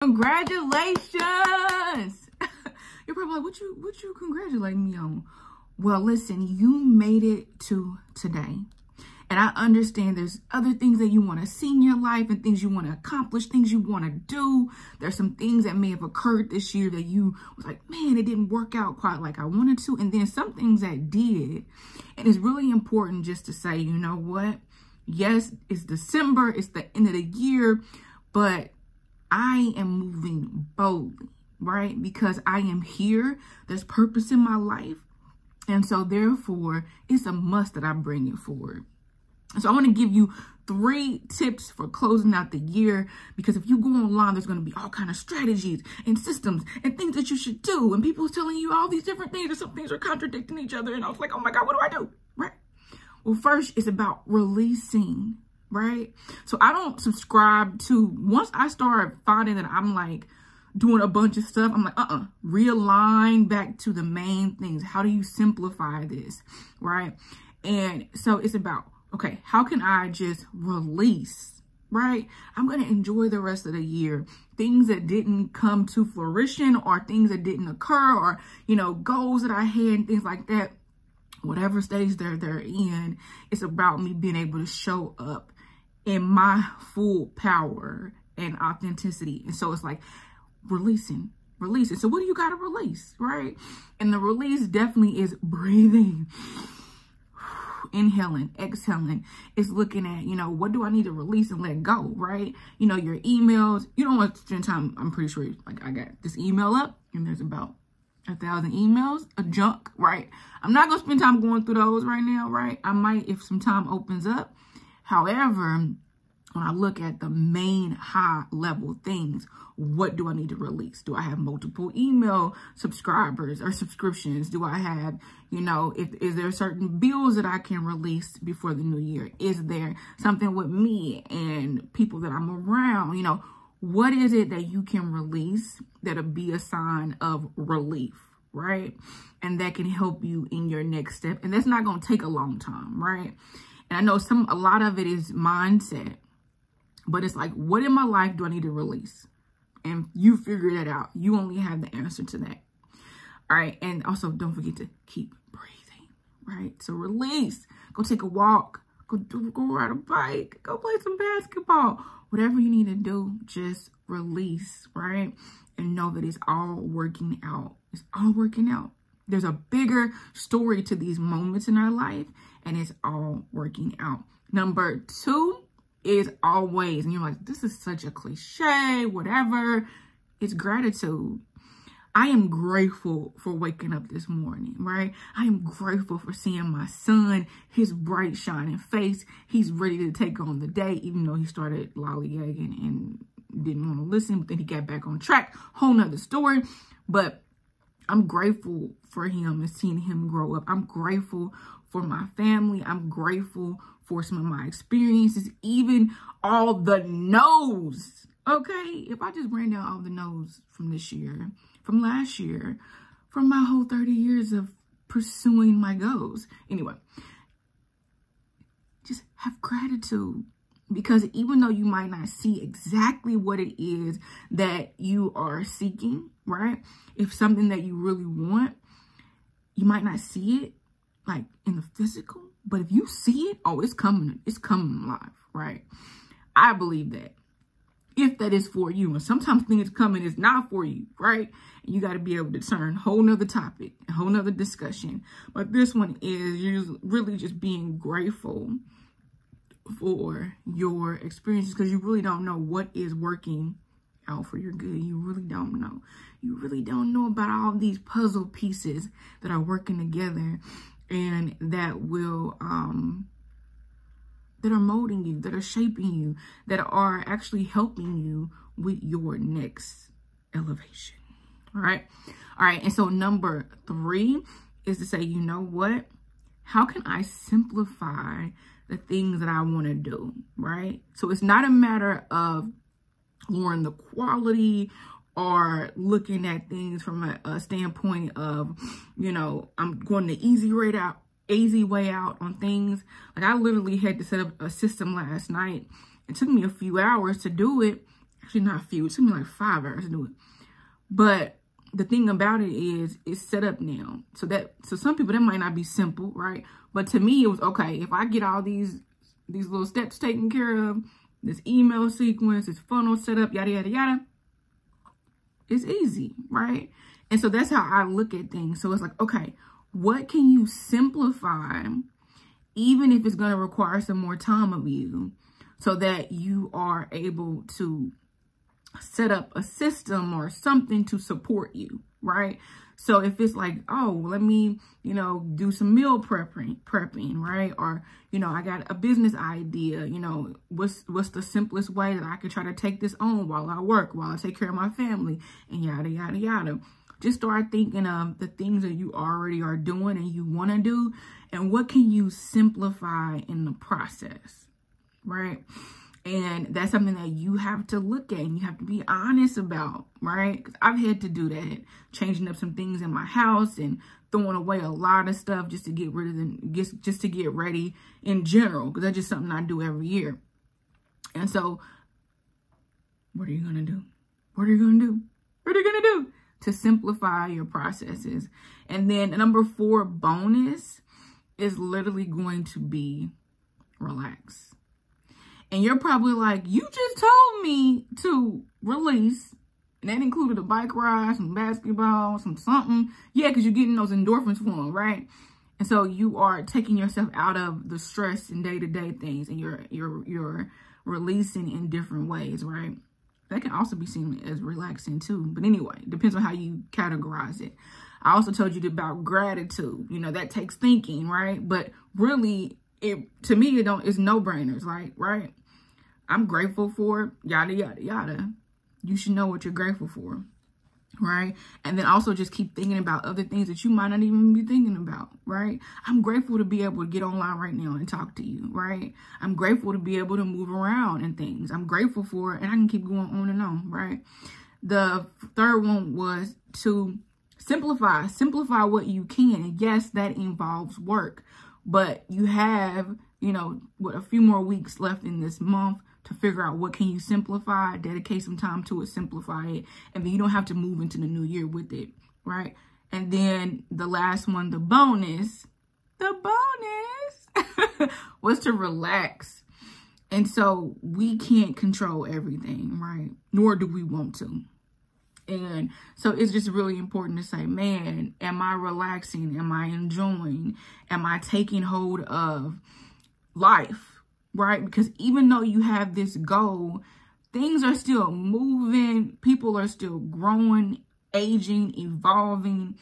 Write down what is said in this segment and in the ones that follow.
Congratulations. You're probably like, what you congratulating me on? Well, listen, you made it to today. And I understand there's other things that you want to see in your life and things you want to accomplish, things you want to do. There's some things that may have occurred this year that you was like, man, it didn't work out quite like I wanted to. And then some things that did. And it's really important just to say, you know what? Yes, it's December. It's the end of the year. But I am moving boldly, right? Because I am here. There's purpose in my life. And so therefore, it's a must that I bring it forward. So I want to give you 3 tips for closing out the year, because if you go online, there's going to be all kind of strategies and systems and things that you should do. And people are telling you all these different things, and some things are contradicting each other. And I was like, oh my God, what do I do? Right? Well, first, it's about releasing, right? So I don't subscribe to, once I start finding that I'm like doing a bunch of stuff, I'm like, realign back to the main things. How do you simplify this, right? And so it's about, okay, how can I just release, right? I'm going to enjoy the rest of the year. Things that didn't come to fruition, or things that didn't occur, or, you know, goals that I had and things like that. Whatever stage they're in, it's about me being able to show up in my full power and authenticity. And so it's like releasing. So what do you got to release, right? And the release definitely is breathing. Inhaling, exhaling. It's looking at, you know, what do I need to release and let go, right? You know, your emails. You don't want to spend time. I'm pretty sure, like, I got this email up and there's about 1,000 emails, a junk, right? I'm not going to spend time going through those right now, right? I might if some time opens up. However, when I look at the main high level things, what do I need to release? Do I have multiple email subscribers or subscriptions? Do I have, you know, is there certain bills that I can release before the new year? Is there something with me and people that I'm around? You know, what is it that you can release that'll be a sign of relief, right? And that can help you in your next step. And that's not going to take a long time, right? And I know a lot of it is mindset. But it's like, what in my life do I need to release? And you figure that out. You only have the answer to that. All right. And also don't forget to keep breathing, right? So release, go take a walk, go ride a bike, go play some basketball, whatever you need to do, just release, right? And know that it's all working out. It's all working out. There's a bigger story to these moments in our life, and it's all working out. Number 2 is always, and you're like, this is such a cliche, whatever. It's gratitude. I am grateful for waking up this morning, right? I am grateful for seeing my son, his bright, shining face. He's ready to take on the day, even though he started lollygagging and didn't want to listen, but then he got back on track. Whole nother story. But I'm grateful for him and seeing him grow up. I'm grateful for my family. I'm grateful for some of my experiences, even all the no's. Okay, if I just ran down all the no's from this year, from last year, from my whole 30 years of pursuing my goals. Anyway, just have gratitude, because even though you might not see exactly what it is that you are seeking, right? If something that you really want, you might not see it like in the physical, but if you see it, oh, it's coming alive, right? I believe that. If that is for you, and sometimes things coming is not for you, right? And you got to be able to turn a whole nother topic, a whole nother discussion. But this one is really just being grateful for your experiences, because you really don't know what is working out for your good. You really don't know. You really don't know about all these puzzle pieces that are working together and that will that are molding you, that are shaping you, that are actually helping you with your next elevation. All right. And so number 3 is to say, you know what? How can I simplify the things that I want to do, right? So it's not a matter of lowering the quality or looking at things from a standpoint of, you know, I'm going the easy way out on things. Like I literally had to set up a system last night. It took me a few hours to do it. actually not a few, it took me like 5 hours to do it. But the thing about it is it's set up now. So some people, that might not be simple, right? But to me, it was okay. If I get all these little steps taken care of, this email sequence, this funnel set up, yada, yada, yada, it's easy, right? And so that's how I look at things. So it's like, okay, what can you simplify, even if it's going to require some more time of you, so that you are able to set up a system or something to support you, right? So if it's like, oh, let me, do some meal prepping, right? Or, I got a business idea, what's the simplest way that I could try to take this on while I work, while I take care of my family, and yada, yada, yada. Just start thinking of the things that you already are doing and you want to do, and what can you simplify in the process, right? And that's something that you have to look at and you have to be honest about, right? Because I've had to do that, changing up some things in my house and throwing away a lot of stuff just to get rid of them, just to get ready in general, because that's just something I do every year. And so, what are you going to do? What are you going to do? What are you going to do to simplify your processes? And then number 4 bonus is literally going to be relax. And you're probably like, you just told me to release. And that included a bike ride, some basketball, some something. Yeah, because you're getting those endorphins flowing, right? And so you are taking yourself out of the stress and day-to-day things. And you're releasing in different ways, right? That can also be seen as relaxing too. But anyway, depends on how you categorize it. I also told you about gratitude. That takes thinking, right? But really, to me, it's no-brainers, like, right? I'm grateful for yada, yada, yada. You should know what you're grateful for, right? And then also just keep thinking about other things that you might not even be thinking about, right? I'm grateful to be able to get online right now and talk to you, right? I'm grateful to be able to move around and things. I'm grateful for it, and I can keep going on and on, right? The third one was to simplify what you can. And yes, that involves work, but you have, a few more weeks left in this month to figure out what can you simplify, dedicate some time to it, simplify it, and then you don't have to move into the new year with it, right? And then the last one, the bonus was to relax. And so we can't control everything, right? Nor do we want to. And so it's just really important to say, man, am I relaxing? Am I enjoying? Am I taking hold of life? Right? Because even though you have this goal, things are still moving. People are still growing, aging, evolving.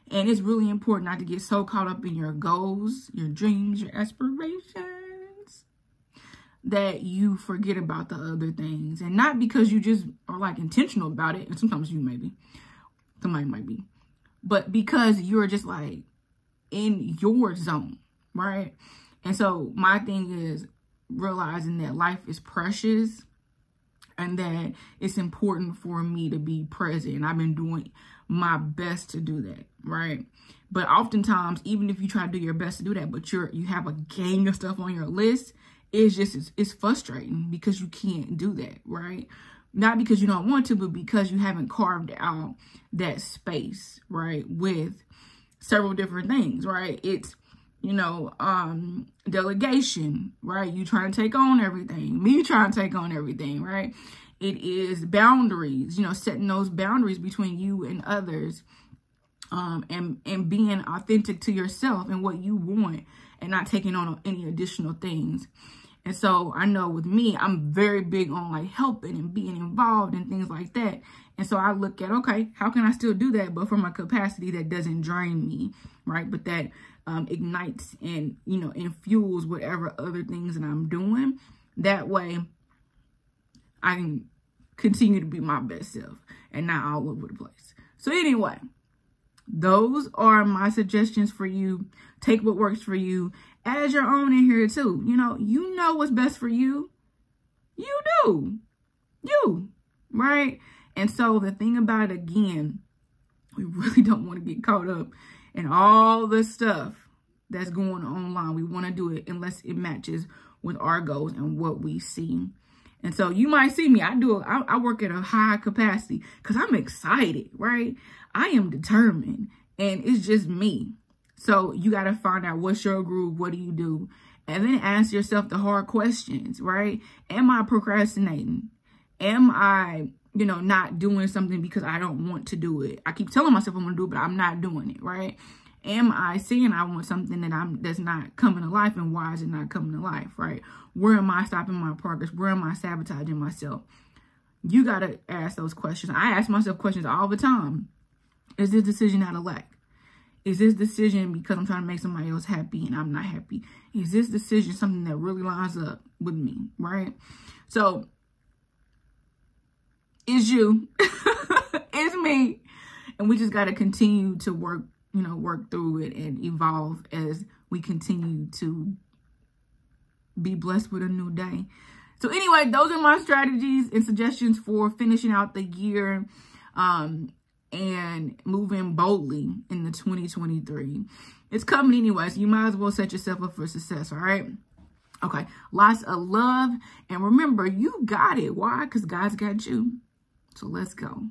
And it's really important not to get so caught up in your goals, your dreams, your aspirations, that you forget about the other things. And not because you just are like intentional about it. And sometimes you maybe, somebody might be. But because you're just like in your zone, right? And so my thing is realizing that life is precious and that it's important for me to be present. And I've been doing my best to do that, right? But oftentimes, even if you try to do your best to do that, but you have a gang of stuff on your list, it's frustrating because you can't do that, right? Not because you don't want to, but because you haven't carved out that space, right? With several different things, right? It's delegation, right? You trying to take on everything. Me trying to take on everything, right? It is boundaries, setting those boundaries between you and others, and being authentic to yourself and what you want and not taking on any additional things. And so I know with me, I'm very big on like helping and being involved and things like that. And so I look at, okay, how can I still do that, but from a capacity that doesn't drain me, right? But that ignites and, infuels whatever other things that I'm doing. That way I can continue to be my best self and not all over the place. So anyway, those are my suggestions for you. Take what works for you. Add your own in here too. You know what's best for you. You do. Right? And so the thing about it, again, we really don't want to get caught up in all the stuff that's going online. We want to do it unless it matches with our goals and what we see. And so you might see me, I work at a high capacity because I'm excited, right? I am determined, and it's just me. So you got to find out what's your groove, what do you do? And then ask yourself the hard questions, right? Am I procrastinating? Am I, not doing something because I don't want to do it? I keep telling myself I'm going to do it, but I'm not doing it, right? Am I saying I want something that's not coming to life, and why is it not coming to life, right? Where am I stopping my progress? Where am I sabotaging myself? You got to ask those questions. I ask myself questions all the time. Is this decision out of lack? Is this decision because I'm trying to make somebody else happy and I'm not happy? Is this decision something that really lines up with me, right? So, it's you. It's me. And we just got to continue to work through it and evolve as we continue to be blessed with a new day. So anyway, those are my strategies and suggestions for finishing out the year and moving boldly in the 2023. It's coming anyway, so you might as well set yourself up for success, all right? Okay, lots of love. And remember, you got it. Why? Because God's got you. So let's go.